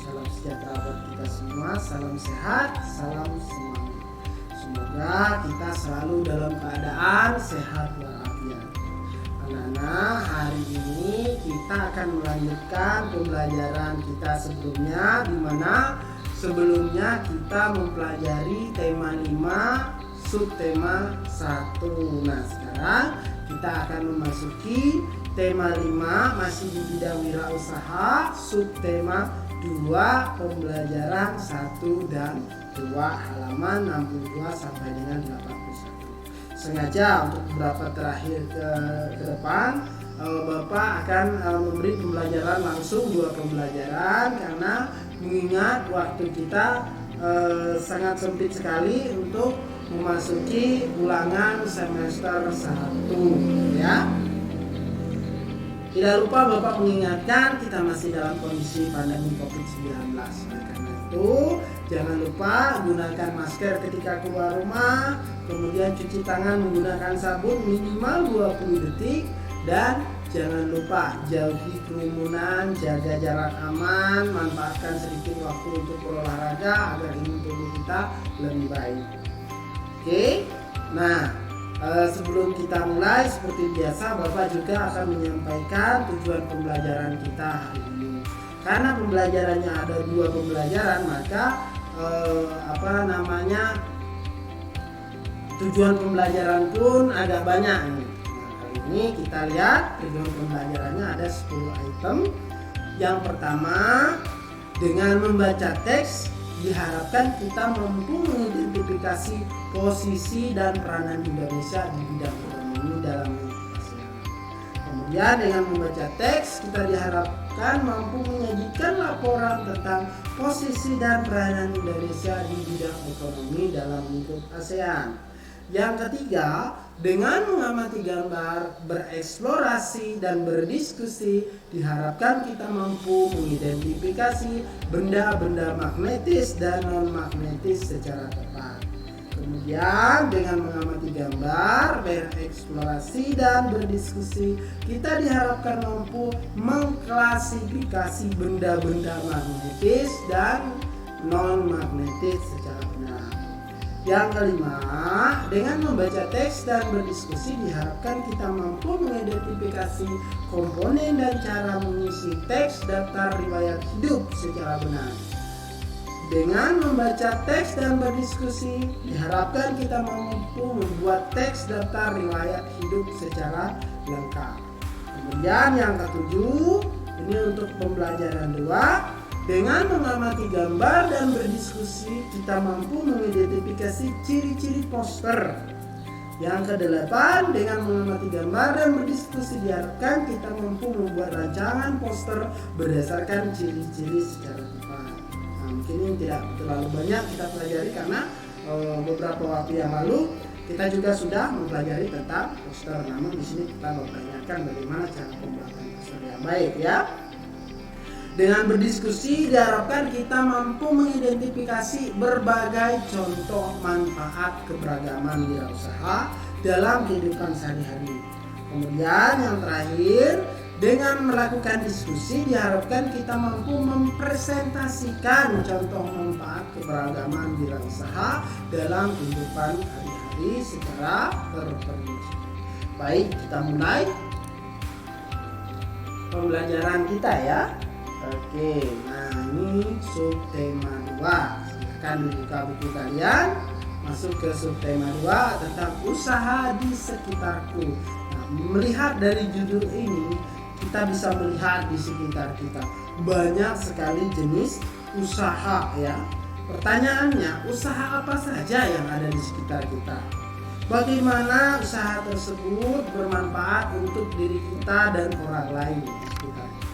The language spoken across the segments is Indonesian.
salam sejahtera buat kita semua, salam sehat, salam semangat. Semoga kita selalu dalam keadaan sehat walafiat. Anak-anak, hari ini kita akan melanjutkan pembelajaran kita sebelumnya, di mana sebelumnya kita mempelajari tema 5, subtema 1. Nah, sekarang kita akan memasuki tema 5, masih di bidang wirausaha, subtema 2, pembelajaran 1 dan 2, halaman 62 sampai dengan 81. Sengaja untuk beberapa terakhir ke depan, Bapak akan memberi pembelajaran langsung 2 pembelajaran, karena mengingat waktu kita sangat sempit sekali untuk memasuki ulangan semester 1, ya. Tidak lupa Bapak mengingatkan kita masih dalam kondisi pandemi COVID-19. Oleh karena itu, jangan lupa gunakan masker ketika keluar rumah, kemudian cuci tangan menggunakan sabun minimal 20 detik, dan jangan lupa jauhi kerumunan, jaga jarak aman, manfaatkan sedikit waktu untuk berolahraga agar imun tubuh kita lebih baik. Oke, nah sebelum kita mulai, seperti biasa Bapak juga akan menyampaikan tujuan pembelajaran kita hari ini. Karena pembelajarannya ada 2 pembelajaran, maka tujuan pembelajaran pun agak banyak ini. Nah, kali ini kita lihat tujuan pembelajarannya ada 10 item. Yang pertama, dengan membaca teks diharapkan kita mampu mengidentifikasi posisi dan peranan Indonesia di bidang ekonomi dalam ASEAN. Kemudian dengan membaca teks kita diharapkan mampu menyajikan laporan tentang posisi dan peranan Indonesia di bidang ekonomi dalam lingkup ASEAN. Yang ketiga, dengan mengamati gambar, bereksplorasi dan berdiskusi, diharapkan kita mampu mengidentifikasi benda-benda magnetis dan non-magnetis secara tepat. Kemudian dengan mengamati gambar, bereksplorasi dan berdiskusi, kita diharapkan mampu mengklasifikasi benda-benda magnetis dan non-magnetis secara benar. Yang kelima, dengan membaca teks dan berdiskusi diharapkan kita mampu mengidentifikasi komponen dan cara mengisi teks daftar riwayat hidup secara benar. Dengan membaca teks dan berdiskusi diharapkan kita mampu membuat teks daftar riwayat hidup secara lengkap. Kemudian yang ketujuh, ini untuk pembelajaran 2. Dengan mengamati gambar dan berdiskusi, kita mampu mengidentifikasi ciri-ciri poster. Yang kedelapan, dengan mengamati gambar dan berdiskusi diharapkan kita mampu membuat rancangan poster berdasarkan ciri-ciri secara tepat. Nah, mungkin ini tidak terlalu banyak kita pelajari karena beberapa waktu yang lalu kita juga sudah mempelajari tentang poster. Namun di sini kita mempertanyakan bagaimana cara pembuatan poster yang baik, ya. Dengan berdiskusi diharapkan kita mampu mengidentifikasi berbagai contoh manfaat keberagaman wirausaha dalam kehidupan sehari-hari. Kemudian yang terakhir, dengan melakukan diskusi diharapkan kita mampu mempresentasikan contoh manfaat keberagaman wirausaha dalam kehidupan hari-hari secara terperinci. Baik, kita mulai pembelajaran kita, ya. Oke, nah ini subtema 2. Silakan dibuka buku kalian, masuk ke subtema 2 tentang usaha di sekitarku. Nah, melihat dari judul ini, kita bisa melihat di sekitar kita banyak sekali jenis usaha, ya. Pertanyaannya, usaha apa saja yang ada di sekitar kita? Bagaimana usaha tersebut bermanfaat untuk diri kita dan orang lain di sekitar kita?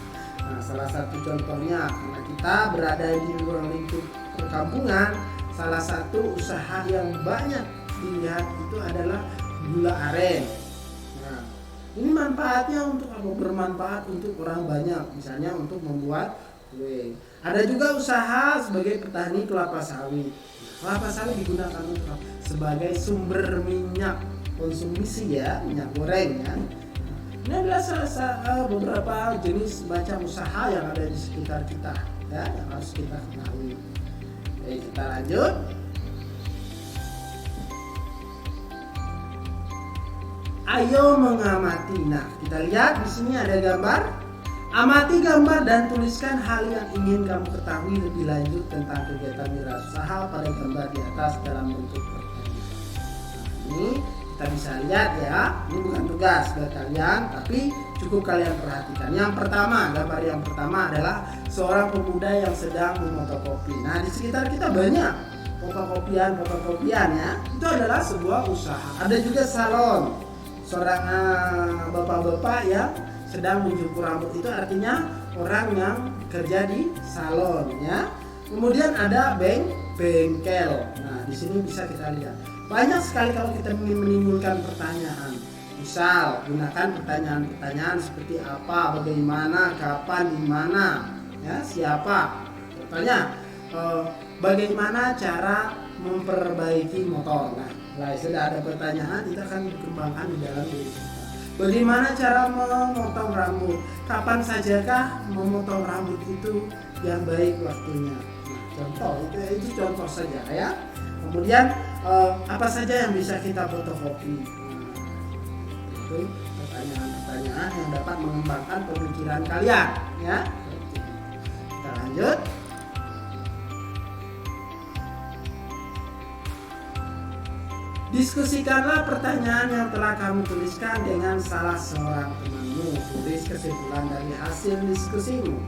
Nah, salah satu contohnya, karena kita berada di ruang lingkup perkampungan, salah satu usaha yang banyak dilihat itu adalah gula aren. Nah, ini manfaatnya untuk apa? Bermanfaat untuk orang banyak, misalnya untuk membuat kue. Ada juga usaha sebagai petani kelapa sawit. Kelapa sawit digunakan untuk apa? Sebagai sumber minyak konsumsi, ya, minyak goreng, ya. Ini adalah beberapa jenis macam usaha yang ada di sekitar kita, ya yang harus kita ketahui. Oke, kita lanjut. Ayo mengamati. Nah, kita lihat di sini ada gambar. Amati gambar dan tuliskan hal yang ingin kamu ketahui lebih lanjut tentang kegiatan wirausaha pada gambar di atas dalam bentuk pertanyaan. Nah, ini kita bisa lihat ya, ini bukan tugas buat kalian, tapi cukup kalian perhatikan. Yang pertama, gambar yang pertama adalah seorang pemuda yang sedang memotokopi. Nah, di sekitar kita banyak fotokopian ya. Itu adalah sebuah usaha. Ada juga salon, seorang bapak-bapak yang sedang mencukur rambut, itu artinya orang yang kerja di salon ya. Kemudian ada bengkel. Nah, di sini bisa kita lihat banyak sekali kalau kita ingin menimbulkan pertanyaan. Misal gunakan pertanyaan-pertanyaan seperti apa, bagaimana, kapan, di mana, ya, siapa. Contohnya bagaimana cara memperbaiki motor. Nah, sudah ada pertanyaan, itu akan dikembangkan di dalam diri kita. Bagaimana cara memotong rambut? Kapan sajakah memotong rambut itu yang baik waktunya? Nah, contoh itu contoh saja ya. Kemudian apa saja yang bisa kita fotokopi? Nah, itu pertanyaan-pertanyaan yang dapat mengembangkan pemikiran kalian ya. Kita lanjut. Diskusikanlah pertanyaan yang telah kamu tuliskan dengan salah seorang temanmu. Tulis kesimpulan dari hasil diskusimu.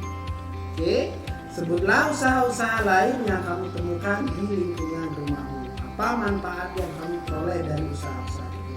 Oke, sebutlah usaha-usaha lain yang kamu temukan di lingkungan rumahmu. Apa manfaat yang kamu peroleh dari usaha-usaha itu?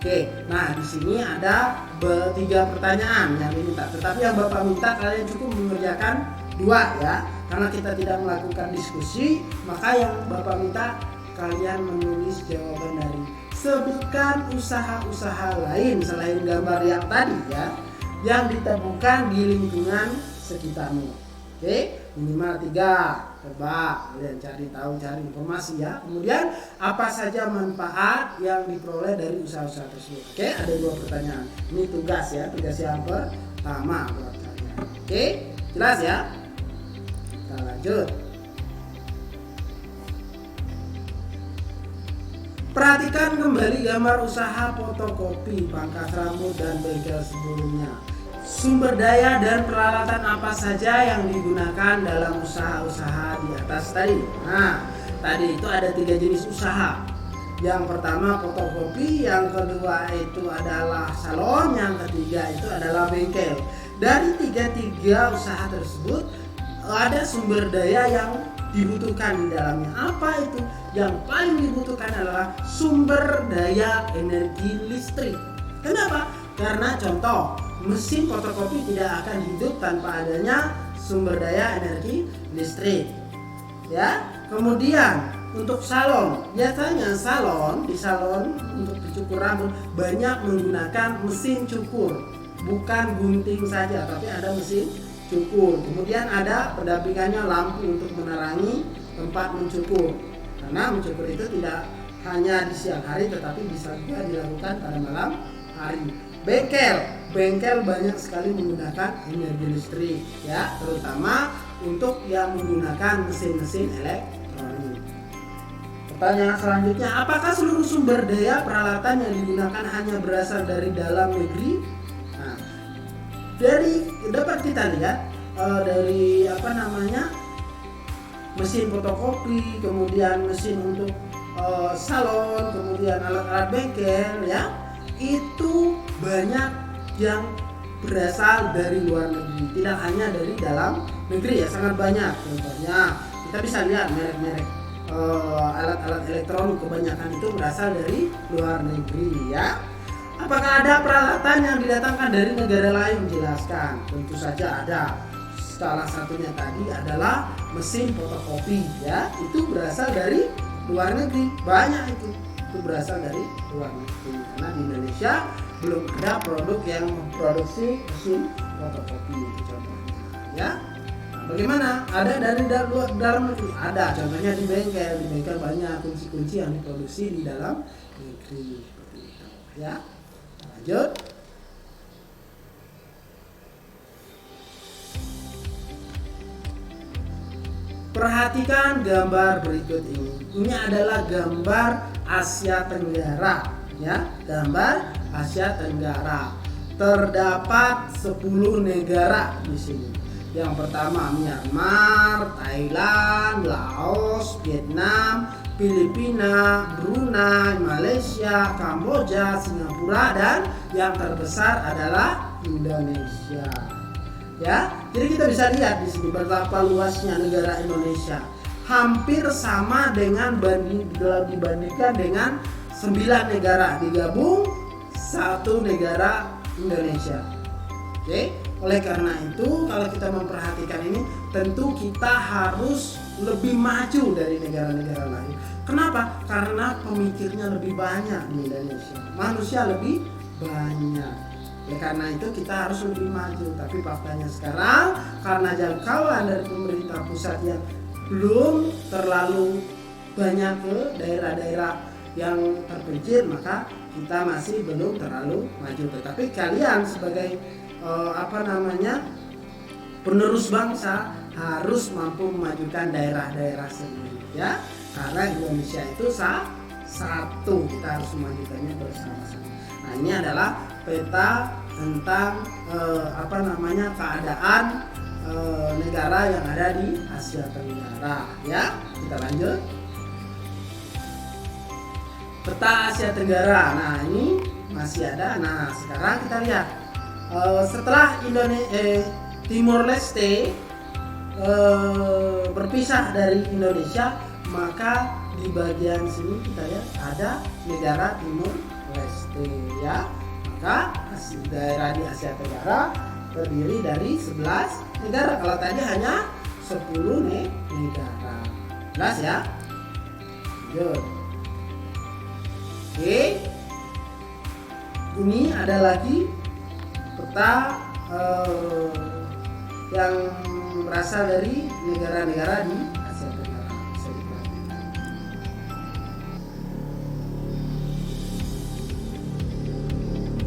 Oke, nah di sini ada 3 pertanyaan yang diminta. Tetapi yang Bapak minta kalian cukup mengerjakan 2 ya. Karena kita tidak melakukan diskusi, maka yang Bapak minta kalian menulis jawaban dari sebutkan usaha-usaha lain selain gambar yang tadi ya, yang ditemukan di lingkungan sekitarmu. Oke, minimal 3. Coba kalian cari informasi ya. Kemudian apa saja manfaat yang diperoleh dari usaha-usaha tersebut. Oke, ada 2 pertanyaan. Ini tugas ya, tugas yang pertama buat kalian. Oke, jelas ya. Kita lanjut. Perhatikan kembali gambar usaha fotokopi, pangkas rambut, dan bengkel sebelumnya. Sumber daya dan peralatan apa saja yang digunakan dalam usaha-usaha di atas tadi? Nah, tadi itu ada 3 jenis usaha. Yang pertama fotokopi, yang kedua itu adalah salon, yang ketiga itu adalah bengkel. Dari 3 usaha tersebut ada sumber daya yang dibutuhkan di dalamnya. Apa itu? Yang paling dibutuhkan adalah sumber daya energi listrik. Kenapa? Karena contoh, mesin fotokopi tidak akan hidup tanpa adanya sumber daya energi listrik. Ya. Kemudian untuk salon, biasanya di salon untuk mencukur rambut banyak menggunakan mesin cukur, bukan gunting saja, tapi ada mesin cukur. Kemudian ada pendampingannya lampu untuk menerangi tempat mencukur. Karena mencukur itu tidak hanya di siang hari, tetapi bisa juga dilakukan pada malam hari. Bengkel banyak sekali menggunakan energi listrik ya, terutama untuk yang menggunakan mesin-mesin elektronik. Pertanyaan selanjutnya, apakah seluruh sumber daya peralatan yang digunakan hanya berasal dari dalam negeri? Nah, dapat kita lihat dari mesin fotokopi, kemudian mesin untuk salon, kemudian alat-alat bengkel ya, itu banyak yang berasal dari luar negeri, tidak hanya dari dalam negeri ya, sangat banyak. Contohnya kita bisa lihat merek-merek alat-alat elektronik kebanyakan itu berasal dari luar negeri ya. Apakah ada peralatan yang didatangkan dari negara lain? Jelaskan. Tentu saja ada. Salah satunya tadi adalah mesin fotokopi ya, itu berasal dari luar negeri. Banyak itu berasal dari luar negeri, karena di Indonesia belum ada produk yang memproduksi mesin fotokopi contohnya ya. Nah, bagaimana? Ada dari dalam negeri? Ada, contohnya di bengkel banyak kunci-kunci yang diproduksi di dalam negeri seperti itu ya. Lanjut. Perhatikan gambar berikut ini. Ini adalah gambar Asia Tenggara, ya, gambar Asia Tenggara. Terdapat 10 negara di sini. Yang pertama Myanmar, Thailand, Laos, Vietnam, Filipina, Brunei, Malaysia, Kamboja, Singapura, dan yang terbesar adalah Indonesia. Ya, jadi kita bisa lihat di sini betapa luasnya negara Indonesia. Hampir sama dengan dibandingkan dengan 9 negara digabung 1 negara Indonesia. Oke, oleh karena itu kalau kita memperhatikan ini, tentu kita harus lebih maju dari negara-negara lain. Kenapa? Karena pemikirnya lebih banyak di Indonesia. Manusia lebih banyak. Ya, karena itu kita harus lebih maju. Tapi faktanya sekarang karena jangkauan dari pemerintah pusat yang belum terlalu banyak ke daerah-daerah yang terpencil, maka kita masih belum terlalu maju. Tetapi kalian sebagai penerus bangsa harus mampu memajukan daerah-daerah sendiri, ya. Karena Indonesia itu satu, kita harus memajukannya bersama-sama. Nah, ini adalah peta tentang keadaan negara yang ada di Asia Tenggara, ya. Kita lanjut. Peta Asia Tenggara. Nah, ini masih ada. Nah, sekarang kita lihat setelah Timor Leste berpisah dari Indonesia, maka di bagian sini kita lihat ada negara Timor Leste, ya. Maka daerah di Asia Tenggara terdiri dari 11 negara. Kalau tadi hanya 10 negara. Jelas ya? Lanjut. Oke. Ini ada lagi peta yang berasal dari negara-negara di Asia Tenggara.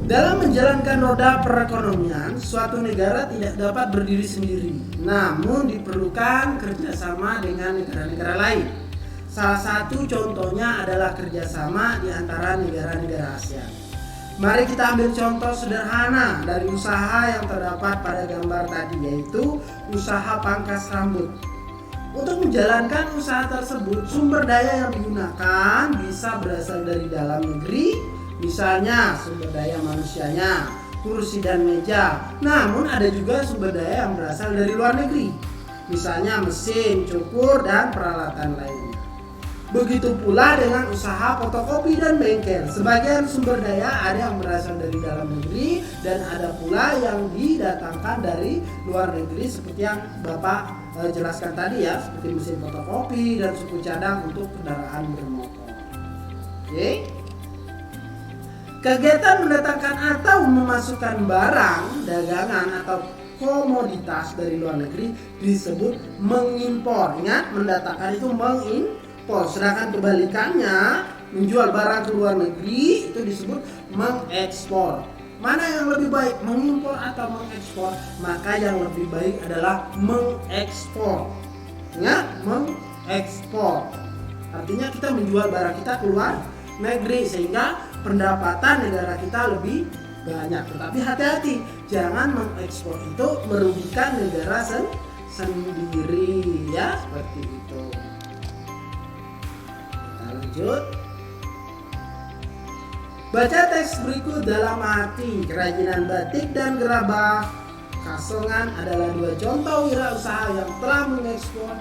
Dalam menjalankan roda perekonomian, suatu negara tidak dapat berdiri sendiri, namun diperlukan kerjasama dengan negara-negara lain. Salah satu contohnya adalah kerjasama di antara negara-negara ASEAN. Mari kita ambil contoh sederhana dari usaha yang terdapat pada gambar tadi, yaitu usaha pangkas rambut. Untuk menjalankan usaha tersebut, sumber daya yang digunakan bisa berasal dari dalam negeri, misalnya sumber daya manusianya, kursi dan meja. Namun ada juga sumber daya yang berasal dari luar negeri, misalnya mesin, cukur, dan peralatan lainnya. Begitu pula dengan usaha fotokopi dan bengkel. Sebagian sumber daya ada yang berasal dari dalam negeri dan ada pula yang didatangkan dari luar negeri, seperti yang Bapak jelaskan tadi, ya, seperti mesin fotokopi dan suku cadang untuk kendaraan bermotor. Oke. Kegiatan mendatangkan atau memasukkan barang, dagangan atau komoditas dari luar negeri disebut mengimpor. Ingat, mendatangkan itu mengimpor. Sedangkan kebalikannya, menjual barang ke luar negeri itu disebut mengekspor. Mana yang lebih baik, mengimpor atau mengekspor? Maka yang lebih baik adalah mengekspor. Ingat, mengekspor. Artinya kita menjual barang kita ke luar negeri sehingga pendapatan negara kita lebih banyak. Tetapi hati-hati, jangan mengekspor itu merugikan negara sendiri, ya, seperti itu. Lanjut. Baca teks berikut dalam arti kerajinan batik dan gerabah Kasongan adalah 2 contoh wirausaha yang telah mengekspor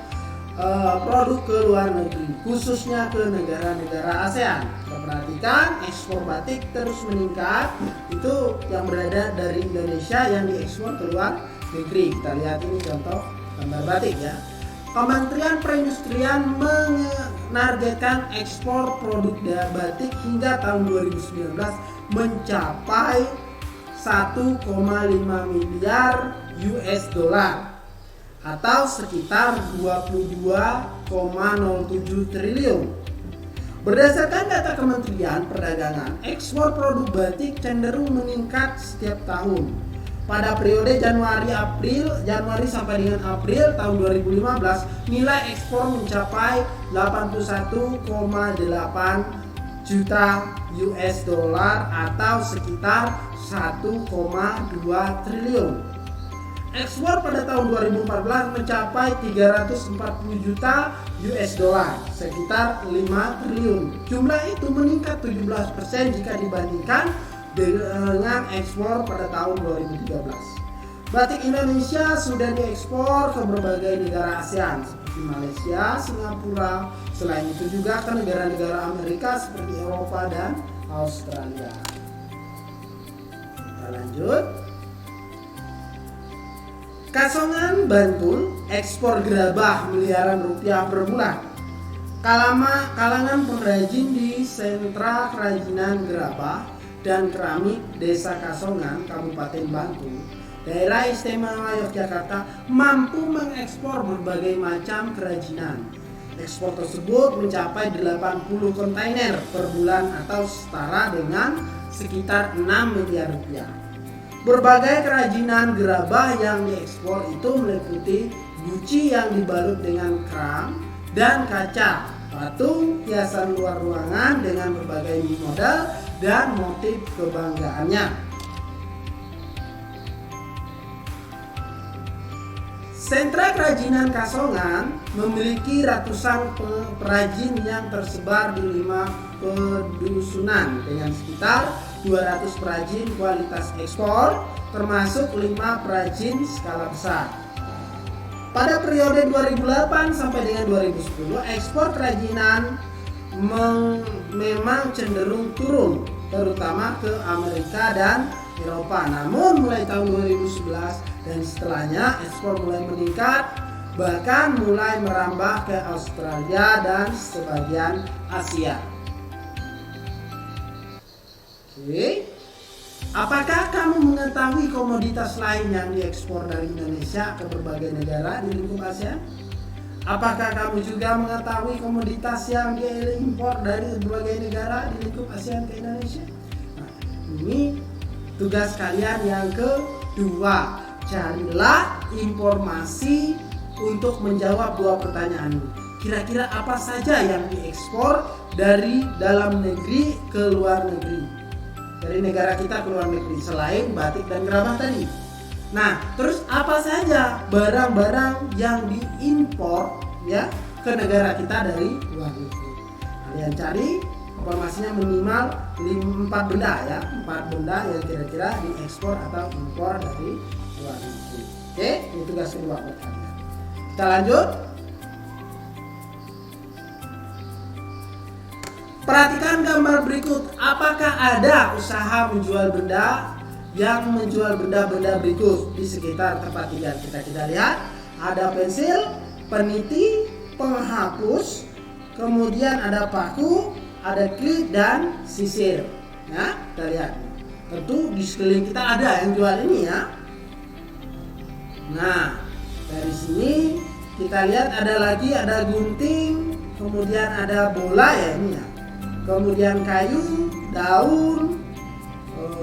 produk ke luar negeri, khususnya ke negara-negara ASEAN. Kita perhatikan ekspor batik terus meningkat, itu yang berada dari Indonesia yang diekspor ke luar negeri. Kita lihat ini contoh gambar batik, ya. Kementerian Perindustrian menargetkan ekspor produk batik hingga tahun 2019 mencapai 1,5 miliar US dollar atau sekitar 22,07 triliun. Berdasarkan data Kementerian Perdagangan, ekspor produk batik cenderung meningkat setiap tahun. pada periode Januari sampai dengan April tahun 2015 nilai ekspor mencapai 81,8 juta US dollar atau sekitar 1,2 triliun. Ekspor pada tahun 2014 mencapai 340 juta US dollar, sekitar 5 triliun. Jumlah itu meningkat 17% jika dibandingkan dengan ekspor pada tahun 2013. Batik Indonesia sudah diekspor ke berbagai negara ASEAN seperti Malaysia, Singapura, selain itu juga ke negara-negara Amerika seperti Eropa dan Australia. Kita lanjut. Kasongan Bantul ekspor gerabah miliaran rupiah per bulan. Kalangan pengrajin di sentra kerajinan gerabah dan keramik Desa Kasongan, Kabupaten Bantul, Daerah Istimewa Yogyakarta mampu mengekspor berbagai macam kerajinan. Ekspor tersebut mencapai 80 kontainer per bulan atau setara dengan sekitar 6 miliar rupiah. Berbagai kerajinan gerabah yang diekspor itu meliputi guci yang dibalut dengan kram dan kaca, patung, hiasan luar ruangan dengan berbagai model dan motif kebanggaannya. Sentra Kerajinan Kasongan memiliki ratusan perajin yang tersebar di 5 pedusunan dengan sekitar 200 perajin kualitas ekspor, termasuk 5 perajin skala besar. Pada periode 2008 sampai dengan 2010, ekspor kerajinan memang cenderung turun, terutama ke Amerika dan Eropa. Namun mulai tahun 2011 dan setelahnya ekspor mulai meningkat, bahkan mulai merambah ke Australia dan sebagian Asia. Oke. Apakah kamu mengetahui komoditas lain yang diekspor dari Indonesia ke berbagai negara di lingkup ASEAN? Apakah kamu juga mengetahui komoditas yang diimpor dari berbagai negara di lingkup ASEAN ke Indonesia? Nah, ini tugas kalian yang kedua. Carilah informasi untuk menjawab 2 pertanyaan ini. Kira-kira apa saja yang diekspor dari dalam negeri ke luar negeri? Dari negara kita ke luar negeri selain batik dan gerabah tadi. Nah, terus apa saja barang-barang yang diimpor ya ke negara kita dari luar negeri? Kalian cari informasinya minimal 4 benda ya, 4 benda yang kira-kira diekspor atau impor dari luar negeri. Oke, ini tugas kedua buat kalian. Kita lanjut. Perhatikan gambar berikut. Apakah ada usaha menjual benda yang menjual benda-benda berikut di sekitar tempat tinggal kita? Kita lihat ada pensil, peniti, penghapus, kemudian ada paku, ada klip dan sisir. Ya, kita lihat. Tentu di sekeliling kita ada yang jual ini ya. Nah, dari sini kita lihat ada gunting, kemudian ada bola ya ini ya. Kemudian kayu, daun,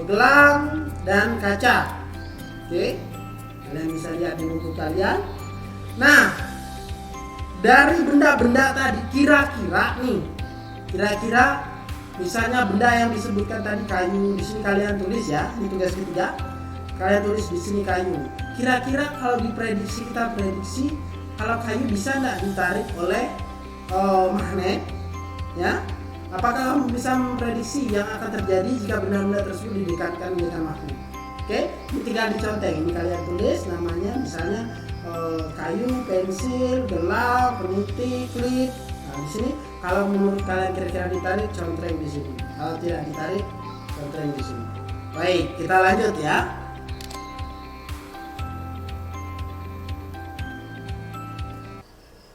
gelang, dan kaca. Oke, kalian bisa lihat di buku kalian. Nah, dari benda-benda tadi kira-kira misalnya benda yang disebutkan tadi kayu, di sini kalian tulis ya, ini tugas ketiga. Kalian tulis di sini kayu. Kira-kira kalau kita prediksi kalau kayu bisa nggak ditarik oleh magnet, ya? Apakah kamu bisa memprediksi yang akan terjadi jika benda-benda tersebut didekatkan dengan magnet? Oke, ini tinggal dicontek. Ini kalian tulis namanya, misalnya kayu, pensil, gelang, peniti, klip. Nah, di sini kalau menurut kalian kira-kira ditarik, contreng di sini. Kalau tidak ditarik, contreng di sini. Baik, kita lanjut ya.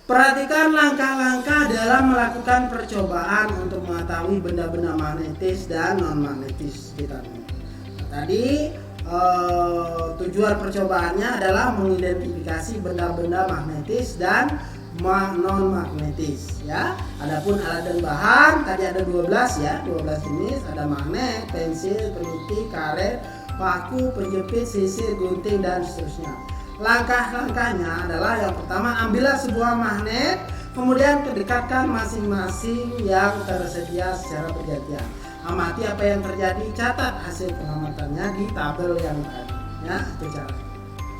Perhatikan langkah-langkah dalam melakukan percobaan untuk mengetahui benda-benda magnetis dan non-magnetis di tangan. Tadi tujuan percobaannya adalah mengidentifikasi benda-benda magnetis dan non-magnetis ya. Adapun alat dan bahan tadi ada 12 ya, 12 jenis, ada magnet, pensil, peniti, karet, paku, penjepit, sisir, gunting, dan seterusnya. Langkah-langkahnya adalah yang pertama, ambillah sebuah magnet, kemudian kedekatkan masing-masing yang tersedia secara bergantian. Amati apa yang terjadi, catat hasil pengamatannya di tabel yang tadi. Ya, itu cara.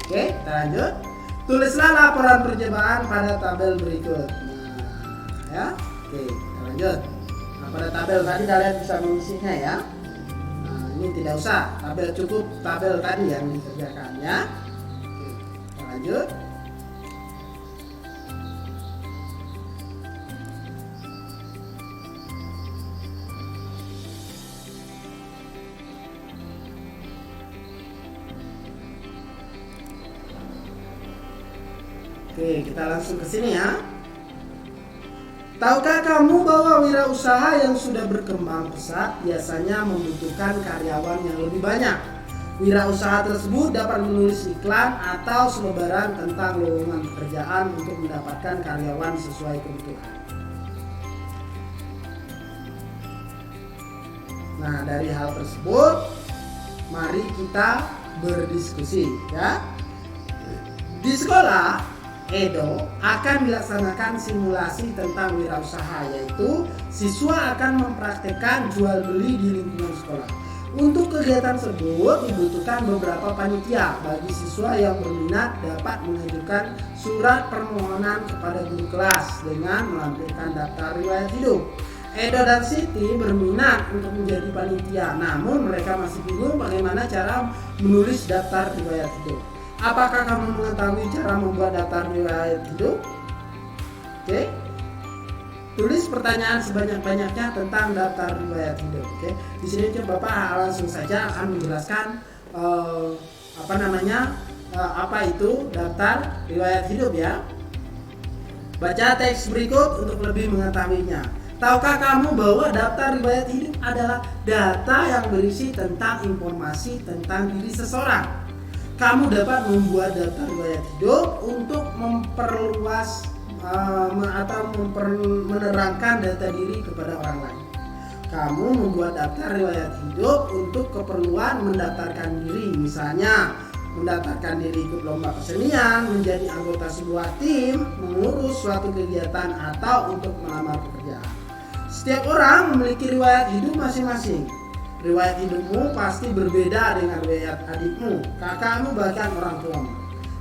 Oke, kita lanjut. Tulislah laporan percobaan pada tabel berikut. Nah, ya, oke, kita lanjut. Nah, pada tabel tadi kalian bisa mengisinya ya. Nah, ini tidak usah, tabel cukup tabel tadi yang dikerjakan ya. Oke, kita lanjut. Oke, kita langsung ke sini ya. Tahukah kamu bahwa wirausaha yang sudah berkembang pesat biasanya membutuhkan karyawan yang lebih banyak? Wirausaha tersebut dapat menulis iklan atau selebaran tentang lowongan pekerjaan untuk mendapatkan karyawan sesuai kebutuhan. Nah, dari hal tersebut, mari kita berdiskusi ya. Di sekolah, Edo akan dilaksanakan simulasi tentang wirausaha, yaitu siswa akan mempraktekkan jual beli di lingkungan sekolah. Untuk kegiatan tersebut dibutuhkan beberapa panitia. Bagi siswa yang berminat dapat mengajukan surat permohonan kepada guru kelas dengan melampirkan daftar riwayat hidup. Edo dan Siti berminat untuk menjadi panitia, namun mereka masih bingung bagaimana cara menulis daftar riwayat hidup. Apakah kamu mengetahui cara membuat daftar riwayat hidup? Oke. Tulis pertanyaan sebanyak-banyaknya tentang daftar riwayat hidup. Oke. Di sini Bapak langsung saja akan menjelaskan apa itu daftar riwayat hidup ya. Baca teks berikut untuk lebih mengetahuinya. Tahukah kamu bahwa daftar riwayat hidup adalah data yang berisi tentang informasi tentang diri seseorang? Kamu dapat membuat daftar riwayat hidup untuk memperluas atau menerangkan data diri kepada orang lain. Kamu membuat daftar riwayat hidup untuk keperluan mendaftarkan diri, misalnya mendaftarkan diri ikut lomba kesenian, menjadi anggota sebuah tim, mengurus suatu kegiatan, atau untuk melamar pekerjaan. Setiap orang memiliki riwayat hidup masing-masing. Riwayat hidupmu pasti berbeda dengan riwayat adikmu, kakakmu, bahkan orang tuamu.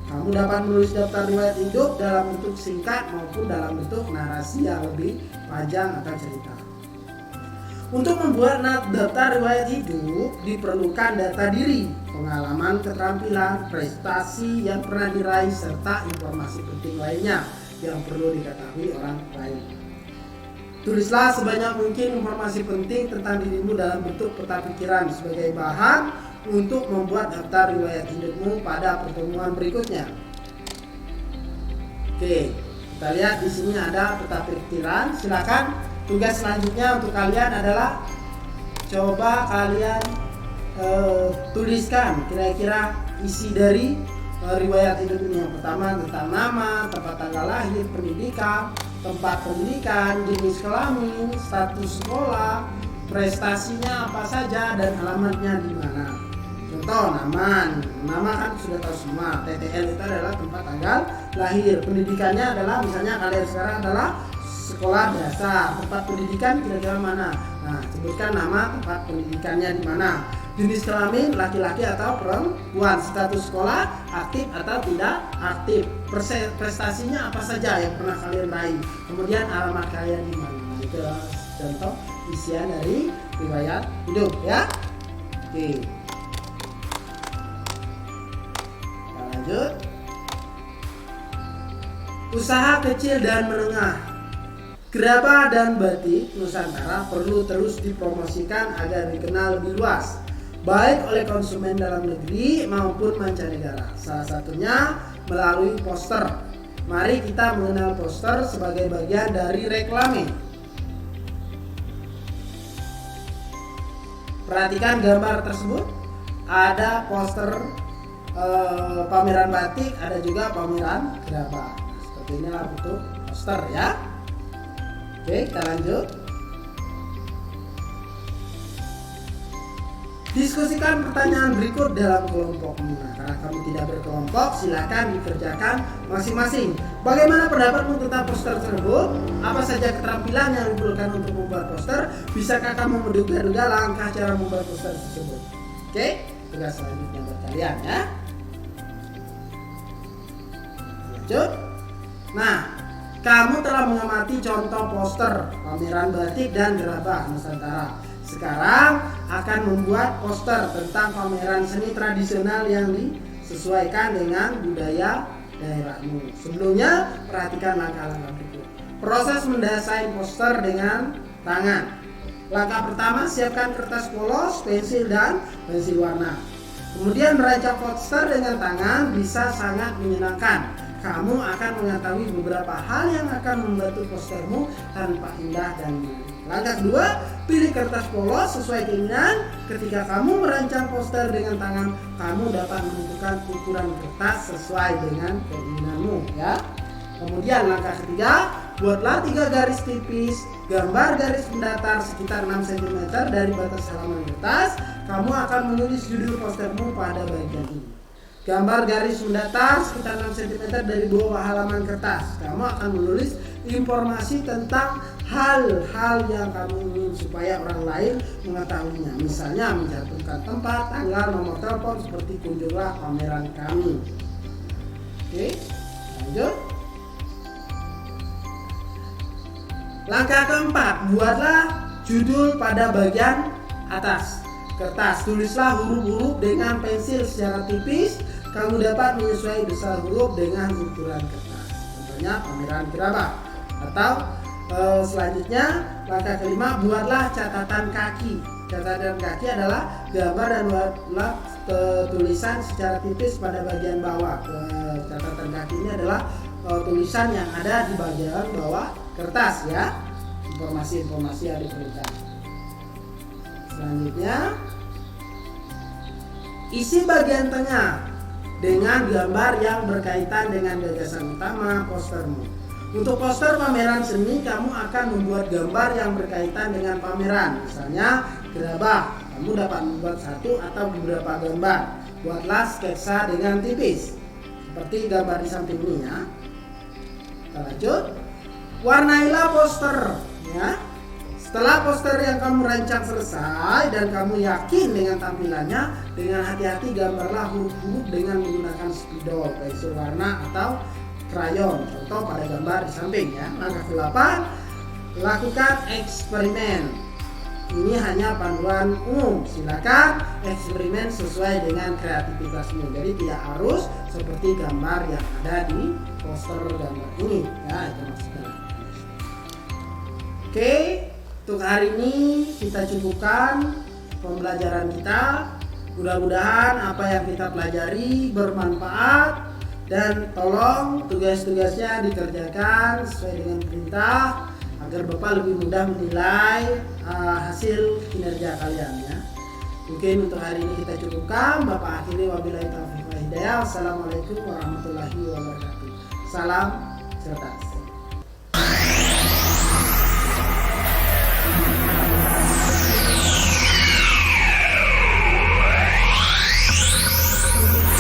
Kamu dapat menulis daftar riwayat hidup dalam bentuk singkat maupun dalam bentuk narasi yang lebih panjang atau cerita. Untuk membuat daftar riwayat hidup diperlukan data diri, pengalaman, keterampilan, prestasi yang pernah diraih, serta informasi penting lainnya yang perlu diketahui orang lain. Tulislah sebanyak mungkin informasi penting tentang dirimu dalam bentuk peta pikiran sebagai bahan untuk membuat daftar riwayat hidupmu pada pertemuan berikutnya. Oke, kita lihat di sini ada peta pikiran. Silakan, tugas selanjutnya untuk kalian adalah coba kalian tuliskan kira-kira isi dari riwayat hidup ini. Yang pertama tentang nama, tempat tanggal lahir, pendidikan, tempat pendidikan, jenis kelamin, status sekolah, prestasinya apa saja, dan alamatnya di mana. Contoh, nama kan sudah tahu semua. TTL itu adalah tempat tanggal lahir. Pendidikannya adalah misalnya kalian sekarang adalah sekolah dasar. Tempat pendidikan kira-kira mana? Nah, sebutkan nama tempat pendidikannya di mana. Jenis kelamin laki-laki atau perempuan, status sekolah aktif atau tidak aktif, prestasinya apa saja yang pernah kalian raih, kemudian alamat kalian di mana. Itu contoh isian dari riwayat hidup ya. Oke, kita lanjut. Usaha kecil dan menengah. Gerabah dan batik Nusantara perlu terus dipromosikan agar dikenal lebih luas, baik oleh konsumen dalam negeri maupun mancanegara. Salah satunya melalui poster. Mari kita mengenal poster sebagai bagian dari reklame. Perhatikan gambar tersebut. Ada poster pameran batik, ada juga pameran gerabah. Nah, seperti inilah bentuk poster ya. Oke, kita lanjut. Diskusikan pertanyaan berikut dalam kelompokmu. Nah, karena kamu tidak berkelompok, silakan dikerjakan masing-masing. Bagaimana pendapatmu tentang poster tersebut? Apa saja keterampilan yang diperlukan untuk membuat poster? Bisakah kamu menduga-duga langkah cara membuat poster tersebut? Oke, tugas selanjutnya buat kalian ya. Lanjut. Nah, kamu telah mengamati contoh poster pameran batik dan gerabah Nusantara. Sekarang akan membuat poster tentang pameran seni tradisional yang disesuaikan dengan budaya daerahmu. Sebelumnya, perhatikan langkah-langkah berikut. Proses mendesain poster dengan tangan. Langkah pertama, siapkan kertas polos, pensil, dan pensil warna. Kemudian merancang poster dengan tangan bisa sangat menyenangkan. Kamu akan mengetahui beberapa hal yang akan membantu postermu tanpa indah dan menarik. Langkah kedua, pilih kertas polos sesuai keinginan. Ketika kamu merancang poster dengan tangan, kamu dapat menentukan ukuran kertas sesuai dengan keinginanmu ya. Kemudian langkah ketiga, buatlah 3 garis tipis, gambar garis mendatar sekitar 6 cm dari batas halaman kertas. Kamu akan menulis judul postermu pada bagian ini. Gambar garis mendatar sekitar 6 cm dari bawah halaman kertas. Kamu akan menulis informasi tentang hal-hal yang kamu ingin supaya orang lain mengetahuinya. Misalnya mencantumkan tempat, tanggal, nomor telepon seperti kunjunglah pameran kami. Oke, lanjut. Langkah keempat, buatlah judul pada bagian atas kertas. Tulislah huruf-huruf dengan pensil secara tipis. Kamu dapat menyesuaikan besar huruf dengan ukuran kertas. Contohnya pameran gerabah. Atau selanjutnya langkah kelima, buatlah catatan kaki. Catatan kaki adalah gambar dan buatlah tulisan secara tipis pada bagian bawah. Catatan kaki ini adalah tulisan yang ada di bagian bawah kertas ya. Informasi-informasi yang diperlukan. Selanjutnya, isi bagian tengah dengan gambar yang berkaitan dengan gagasan utama postermu. Untuk poster pameran seni, kamu akan membuat gambar yang berkaitan dengan pameran. Misalnya gerabah, kamu dapat membuat 1 atau beberapa gambar. Buatlah sketsa dengan tipis, seperti gambar di samping ini ya. Kita lanjut. Warnailah poster ya. Setelah poster yang kamu rancang selesai dan kamu yakin dengan tampilannya, dengan hati-hati gambarlah huruf-huruf dengan menggunakan spidol, pensil warna atau krayon. Contoh pada gambar di samping ya. Langkah ke-8, lakukan eksperimen. Ini hanya panduan umum. Silakan eksperimen sesuai dengan kreativitasmu. Jadi tidak harus seperti gambar yang ada di poster gambar ini ya, itu maksudnya. Oke. Untuk hari ini kita cukupkan pembelajaran kita. Mudah-mudahan apa yang kita pelajari bermanfaat dan tolong tugas-tugasnya dikerjakan sesuai dengan perintah agar Bapak lebih mudah menilai hasil kinerja kalian ya. Mungkin untuk hari ini kita cukupkan. Bapak akhiri wabillahi taufiq wal hidayah. Wassalamualaikum warahmatullahi wabarakatuh. Salam cerdas.